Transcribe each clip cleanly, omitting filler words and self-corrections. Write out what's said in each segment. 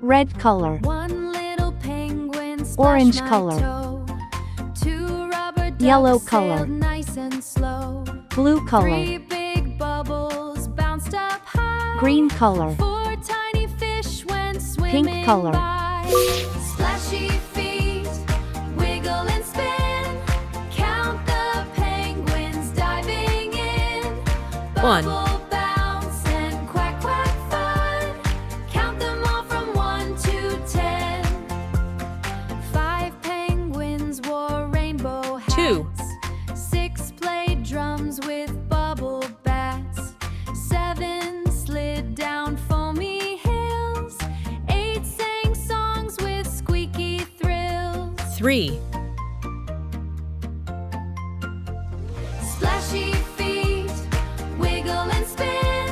red color, One little penguin orange splashed my color, toe. Two rubber ducks yellow color, sailed nice and slow. blue color, Three big bubbles bounced up high. green color, Four tiny fish went swimming pink color, by. Splashy feet, wiggle and spin. Count the penguins diving in. 1, Bubble bounce and quack quack fun. Count them all from 1 to 10. 5 penguins wore rainbow hats. 2, 6 played drums with bubble bats. 7 slid down foamy hills. 8 sang songs with squeaky thrills. 3, Splashy feet, wiggle and spin.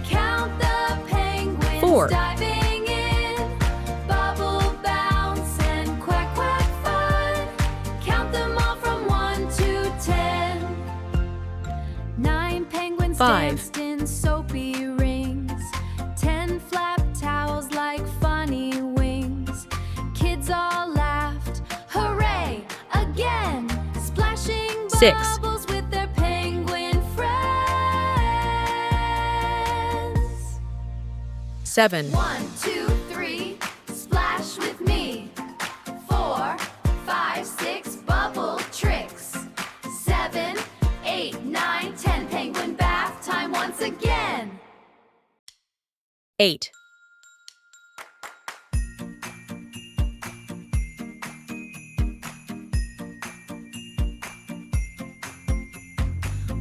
Count the penguins 4, diving in. Bubble bounce and quack quack fun. Count them all from 1 to 10. 9 penguins 5, danced in soapy rings. 10 flapped towels like funny wings. Kids all laughed, hooray, again. Splashing 6, bubbles with their penguin friends. 7, 1, 2, 3, splash with me. 4, 5, 6, bubble tricks. 7, 8, 9, 10, penguin bath time once again. 8,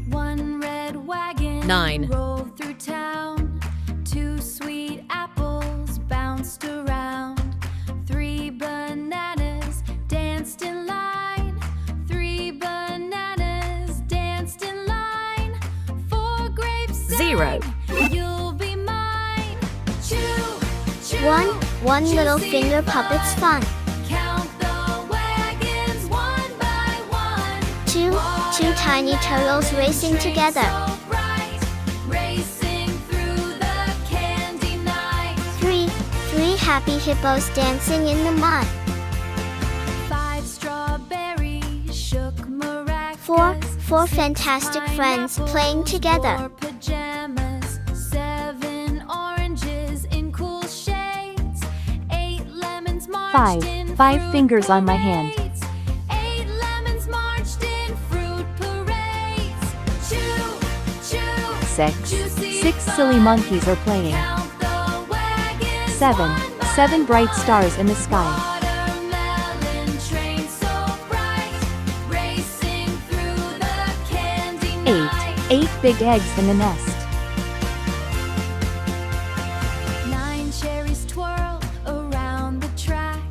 1 red wagon 9, rolled through town. 2 sweet apples bounced around. 3 bananas danced in line. 3 bananas danced in line. 4 grapes sang, 0, you'll be mine. Choo, choo, One little juicy finger puppet's fun. Count the wagons 1 by 1. Two tiny turtles racing together. So bright, racing through the candy night. Three happy hippos dancing in the mud. 5 strawberries shook maracas. Four fantastic friends playing together. 4 pajamas. 7 oranges in cool shades. 8 lemons marched in 5 fruit fingers on my hand. parades. 8 lemons marched in fruit parades. Choo, choo, 6 juicy 6 silly fun. monkeys are playing. Count the wagons 7 1 by 7 bright 1. stars in the sky. Watermelon train so bright, racing through the candy 8 night. 8 big eggs in the nest. 9 cherries twirl around the track.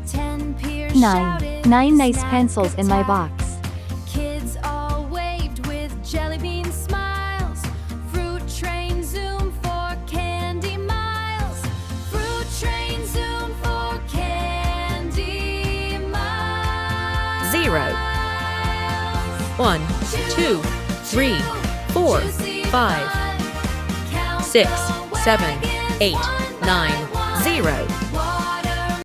10 peers 9 shouted, 9 nice snack pencils in my attack. box. Kids all waved with jelly bean smiles. Fruit train zoom for candy miles. Fruit train zoom for candy miles. 0, 1, 2, 3, 4, 5, 6, 7, 8, 9, 0.